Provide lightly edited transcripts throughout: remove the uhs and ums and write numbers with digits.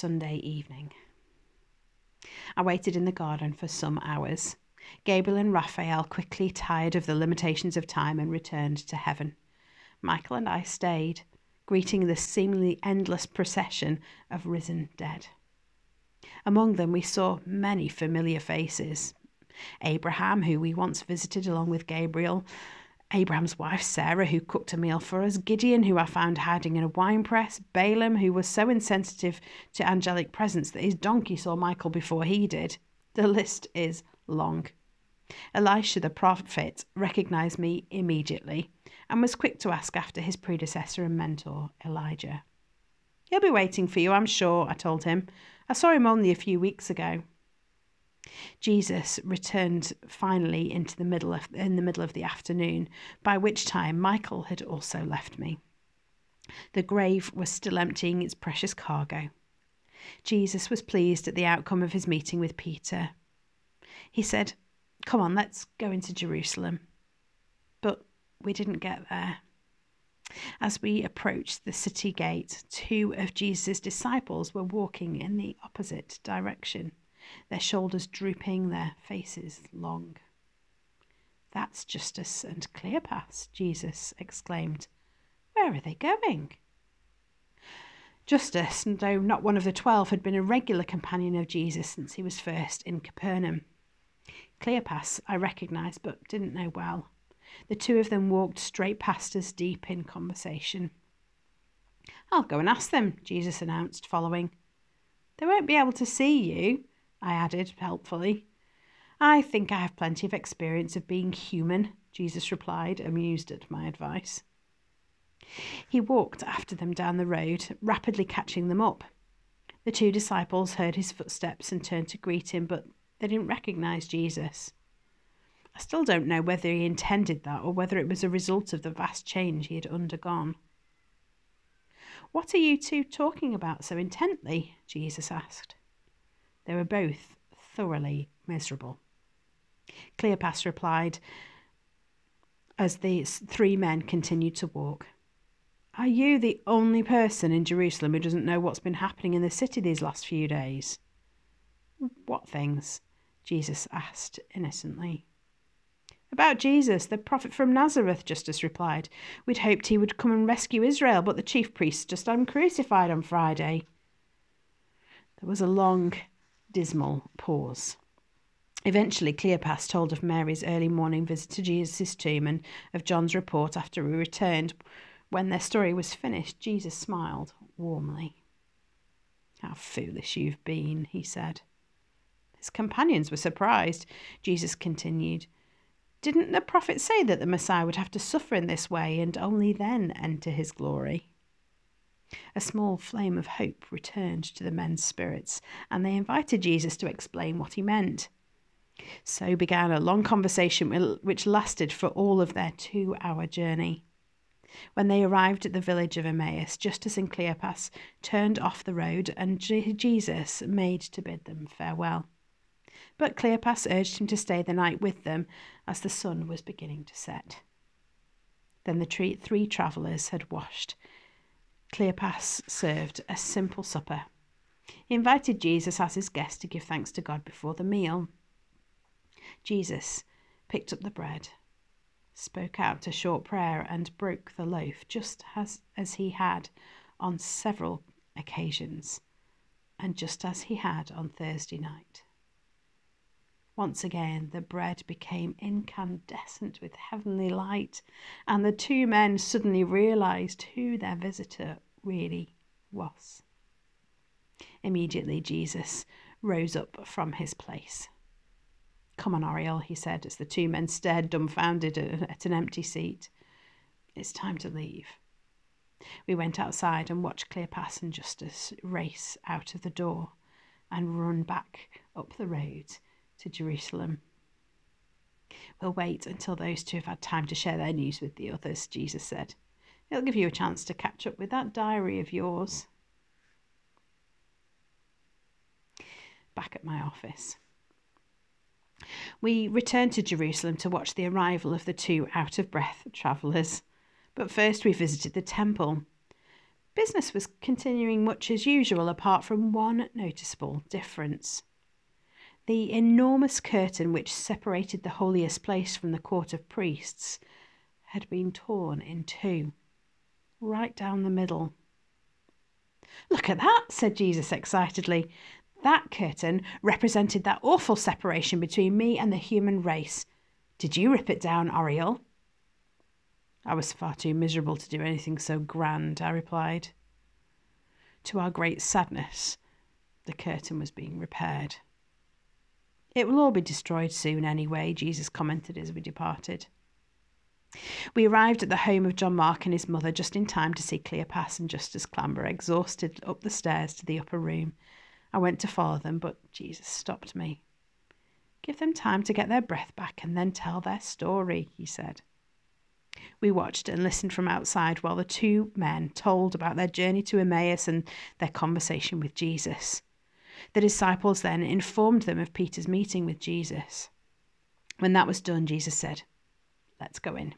Sunday evening. I waited in the garden for some hours. Gabriel and Raphael quickly tired of the limitations of time and returned to heaven. Michael and I stayed, greeting the seemingly endless procession of risen dead. Among them we saw many familiar faces. Abraham, who we once visited along with Gabriel, Abraham's wife Sarah, who cooked a meal for us, Gideon, who I found hiding in a wine press, Balaam, who was so insensitive to angelic presence that his donkey saw Michael before he did. The list is long. Elisha the prophet recognized me immediately and was quick to ask after his predecessor and mentor, Elijah. "He'll be waiting for you, I'm sure," I told him. "I saw him only a few weeks ago." Jesus returned finally in the middle of the afternoon, by which time Michael had also left me. The grave was still emptying its precious cargo. Jesus was pleased at the outcome of his meeting with Peter. He said, "Come on, let's go into Jerusalem." But we didn't get there. As we approached the city gate, 2 of Jesus' disciples were walking in the opposite direction, their shoulders drooping, their faces long. "That's Justus and Cleopas," Jesus exclaimed. "Where are they going?" Justus, though not one of the 12, had been a regular companion of Jesus since he was first in Capernaum. Cleopas I recognised but didn't know well. The 2 of them walked straight past us, deep in conversation. "I'll go and ask them," Jesus announced, following. "They won't be able to see you," I added helpfully. "I think I have plenty of experience of being human," Jesus replied, amused at my advice. He walked after them down the road, rapidly catching them up. The 2 disciples heard his footsteps and turned to greet him, but they didn't recognise Jesus. I still don't know whether he intended that or whether it was a result of the vast change he had undergone. "What are you 2 talking about so intently?" Jesus asked. They were both thoroughly miserable. Cleopas replied as the 3 men continued to walk. "Are you the only person in Jerusalem who doesn't know what's been happening in the city these last few days?" "What things?" Jesus asked innocently. "About Jesus, the prophet from Nazareth," Justus replied. "We'd hoped he would come and rescue Israel, but the chief priests just had him crucified on Friday." There was a long, dismal pause. Eventually, Cleopas told of Mary's early morning visit to Jesus' tomb and of John's report after he returned. When their story was finished, Jesus smiled warmly. "How foolish you've been," he said. His companions were surprised. Jesus continued, "Didn't the prophet say that the Messiah would have to suffer in this way and only then enter his glory?" A small flame of hope returned to the men's spirits, and they invited Jesus to explain what he meant. So began a long conversation which lasted for all of their 2-hour journey. When they arrived at the village of Emmaus, Justus and Cleopas turned off the road, and Jesus made to bid them farewell. But Cleopas urged him to stay the night with them, as the sun was beginning to set. Then the 3 travellers had washed. Cleopas served a simple supper. He invited Jesus as his guest to give thanks to God before the meal. Jesus picked up the bread, spoke out a short prayer, and broke the loaf, just as he had on several occasions, and just as he had on Thursday night. Once again, the bread became incandescent with heavenly light, and the 2 men suddenly realized who their visitor really was. Immediately, Jesus rose up from his place. "Come on, Oriel," he said, as the 2 men stared dumbfounded at an empty seat. "It's time to leave." We went outside and watched Cleopas and Justus race out of the door and run back up the road to Jerusalem. "We'll wait until those 2 have had time to share their news with the others," Jesus said. "It'll give you a chance to catch up with that diary of yours." Back at my office, we returned to Jerusalem to watch the arrival of the 2 out-of-breath travellers. But first we visited the temple. Business was continuing much as usual, apart from one noticeable difference. The enormous curtain which separated the holiest place from the court of priests had been torn in two, right down the middle. "Look at that," said Jesus excitedly. "That curtain represented that awful separation between me and the human race. Did you rip it down, Oriel?" "I was far too miserable to do anything so grand," I replied. To our great sadness, the curtain was being repaired. "It will all be destroyed soon anyway," Jesus commented as we departed. We arrived at the home of John Mark and his mother just in time to see Cleopas and Justus clamber exhausted up the stairs to the upper room. I went to follow them, but Jesus stopped me. "Give them time to get their breath back and then tell their story," he said. We watched and listened from outside while the two men told about their journey to Emmaus and their conversation with Jesus. The disciples then informed them of Peter's meeting with Jesus. When that was done, Jesus said, "Let's go in."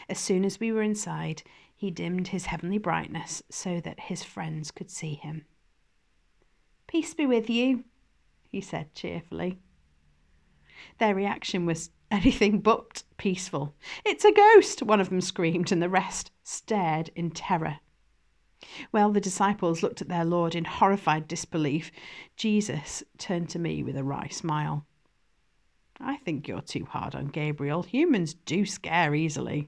As soon as we were inside, he dimmed his heavenly brightness so that his friends could see him. "Peace be with you," he said cheerfully. Their reaction was anything but peaceful. "It's a ghost," one of them screamed, and the rest stared in terror. Well, the disciples looked at their Lord in horrified disbelief. Jesus turned to me with a wry smile. "I think you're too hard on Gabriel. Humans do scare easily."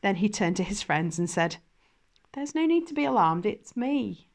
Then he turned to his friends and said, "There's no need to be alarmed, it's me."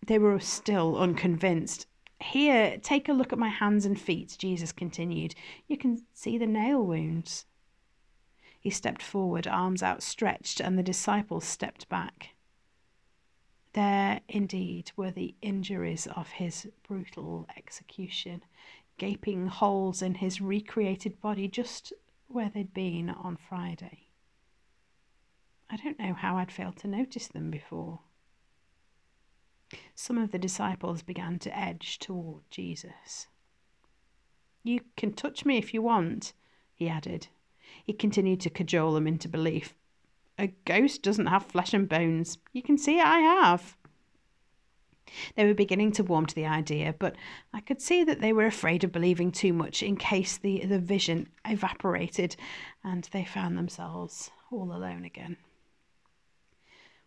They were still unconvinced. "Here, take a look at my hands and feet," Jesus continued. "You can see the nail wounds." He stepped forward, arms outstretched, and the disciples stepped back. There, indeed, were the injuries of his brutal execution, gaping holes in his recreated body just where they'd been on Friday. I don't know how I'd failed to notice them before. Some of the disciples began to edge toward Jesus. "You can touch me if you want," he added. He continued to cajole them into belief. "A ghost doesn't have flesh and bones. You can see I have." They were beginning to warm to the idea, but I could see that they were afraid of believing too much in case the vision evaporated and they found themselves all alone again.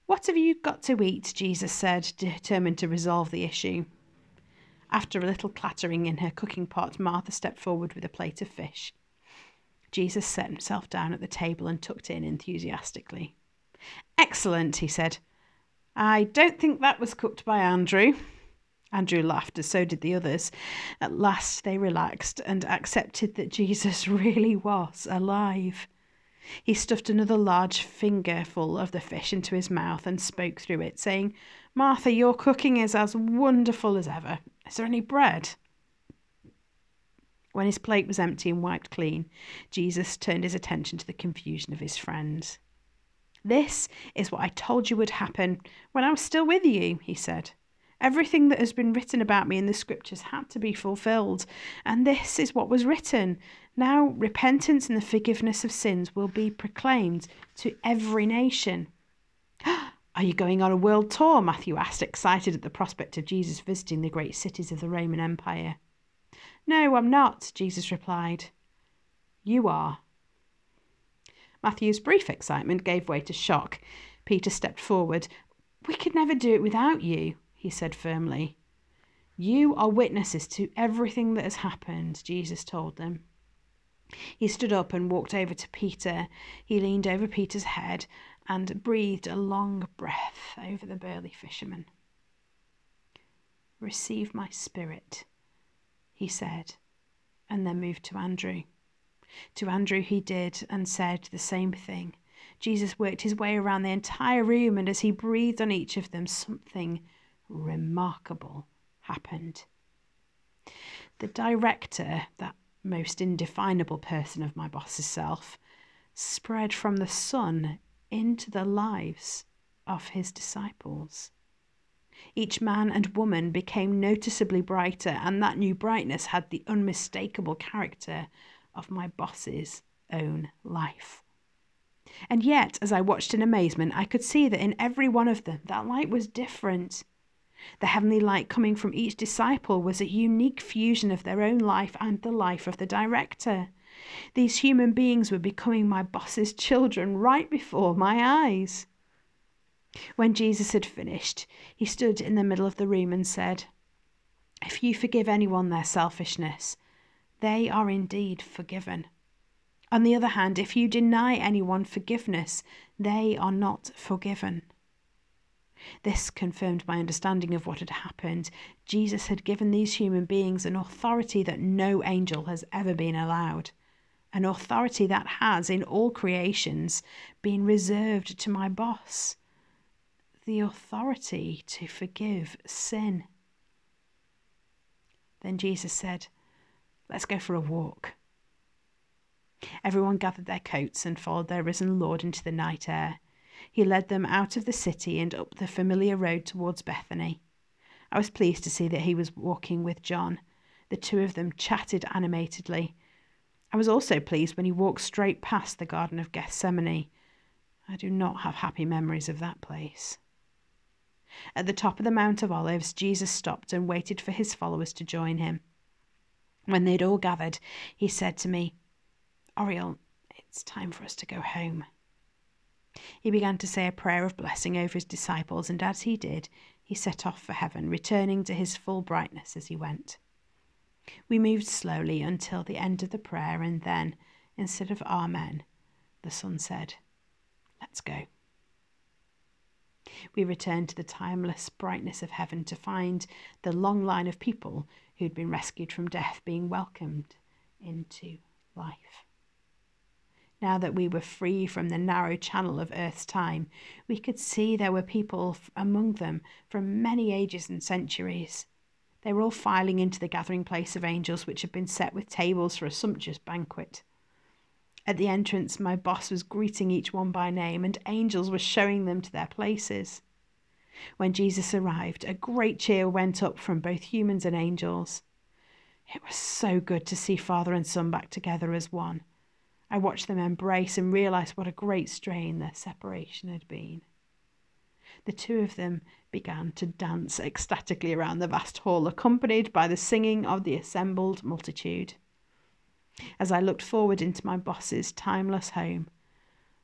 "What have you got to eat?" Jesus said, determined to resolve the issue. After a little clattering in her cooking pot, Martha stepped forward with a plate of fish. Jesus set himself down at the table and tucked in enthusiastically. "Excellent," he said. "I don't think that was cooked by Andrew." Andrew laughed, as so did the others. At last they relaxed and accepted that Jesus really was alive. He stuffed another large fingerful of the fish into his mouth and spoke through it, saying, "Martha, your cooking is as wonderful as ever. Is there any bread?" When his plate was empty and wiped clean, Jesus turned his attention to the confusion of his friends. "This is what I told you would happen when I was still with you," he said. "Everything that has been written about me in the scriptures had to be fulfilled, and this is what was written. Now repentance and the forgiveness of sins will be proclaimed to every nation." "Are you going on a world tour?" Matthew asked, excited at the prospect of Jesus visiting the great cities of the Roman Empire. "No, I'm not," Jesus replied. "You are." Matthew's brief excitement gave way to shock. Peter stepped forward. "We could never do it without you," he said firmly. "You are witnesses to everything that has happened," Jesus told them. He stood up and walked over to Peter. He leaned over Peter's head and breathed a long breath over the burly fisherman. "Receive my spirit," he said, and then moved to Andrew. To Andrew he did and said the same thing. Jesus worked his way around the entire room, and as he breathed on each of them, something remarkable happened. The director, that most indefinable person of my boss's self, spread from the sun into the lives of his disciples. Each man and woman became noticeably brighter, and that new brightness had the unmistakable character of my boss's own life. And yet, as I watched in amazement, I could see that in every one of them, that light was different. The heavenly light coming from each disciple was a unique fusion of their own life and the life of the director. These human beings were becoming my boss's children right before my eyes. When Jesus had finished, he stood in the middle of the room and said, "If you forgive anyone their selfishness, they are indeed forgiven. On the other hand, if you deny anyone forgiveness, they are not forgiven." This confirmed my understanding of what had happened. Jesus had given these human beings an authority that no angel has ever been allowed, an authority that has, in all creations, been reserved to my boss, the authority to forgive sin. Then Jesus said, "Let's go for a walk." Everyone gathered their coats and followed their risen Lord into the night air. He led them out of the city and up the familiar road towards Bethany. I was pleased to see that he was walking with John. The two of them chatted animatedly. I was also pleased when he walked straight past the Garden of Gethsemane. I do not have happy memories of that place. At the top of the Mount of Olives, Jesus stopped and waited for his followers to join him. When they had all gathered, he said to me, "Oriel, it's time for us to go home." He began to say a prayer of blessing over his disciples, and as he did, he set off for heaven, returning to his full brightness as he went. We moved slowly until the end of the prayer, and then, instead of "Amen," the Son said, "Let's go." We returned to the timeless brightness of heaven to find the long line of people who'd been rescued from death being welcomed into life. Now that we were free from the narrow channel of Earth's time, we could see there were people among them from many ages and centuries. They were all filing into the gathering place of angels, which had been set with tables for a sumptuous banquet. At the entrance, my boss was greeting each one by name, and angels were showing them to their places. When Jesus arrived, a great cheer went up from both humans and angels. It was so good to see Father and Son back together as one. I watched them embrace and realised what a great strain their separation had been. The two of them began to dance ecstatically around the vast hall, accompanied by the singing of the assembled multitude. As I looked forward into my boss's timeless home,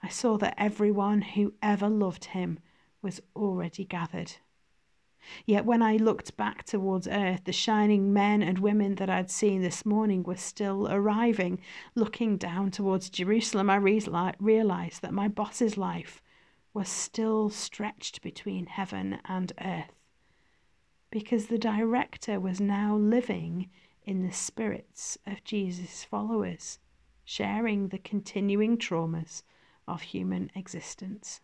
I saw that everyone who ever loved him was already gathered. Yet when I looked back towards earth, the shining men and women that I'd seen this morning were still arriving. Looking down towards Jerusalem, I realised that my boss's life was still stretched between heaven and earth, because the director was now living in the spirits of Jesus' followers, sharing the continuing traumas of human existence.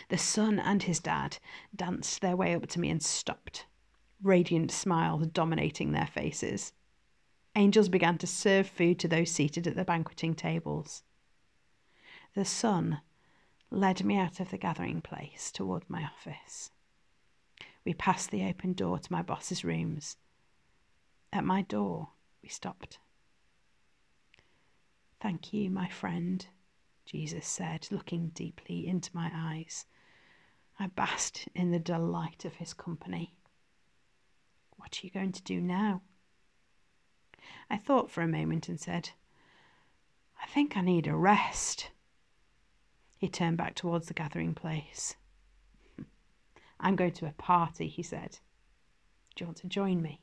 The son and his dad danced their way up to me and stopped, radiant smiles dominating their faces. Angels began to serve food to those seated at the banqueting tables. The son led me out of the gathering place toward my office. We passed the open door to my boss's rooms. At my door, we stopped. "Thank you, my friend," Jesus said, looking deeply into my eyes. I basked in the delight of his company. "What are you going to do now?" I thought for a moment and said, "I think I need a rest." He turned back towards the gathering place. "I'm going to a party," he said. "Do you want to join me?"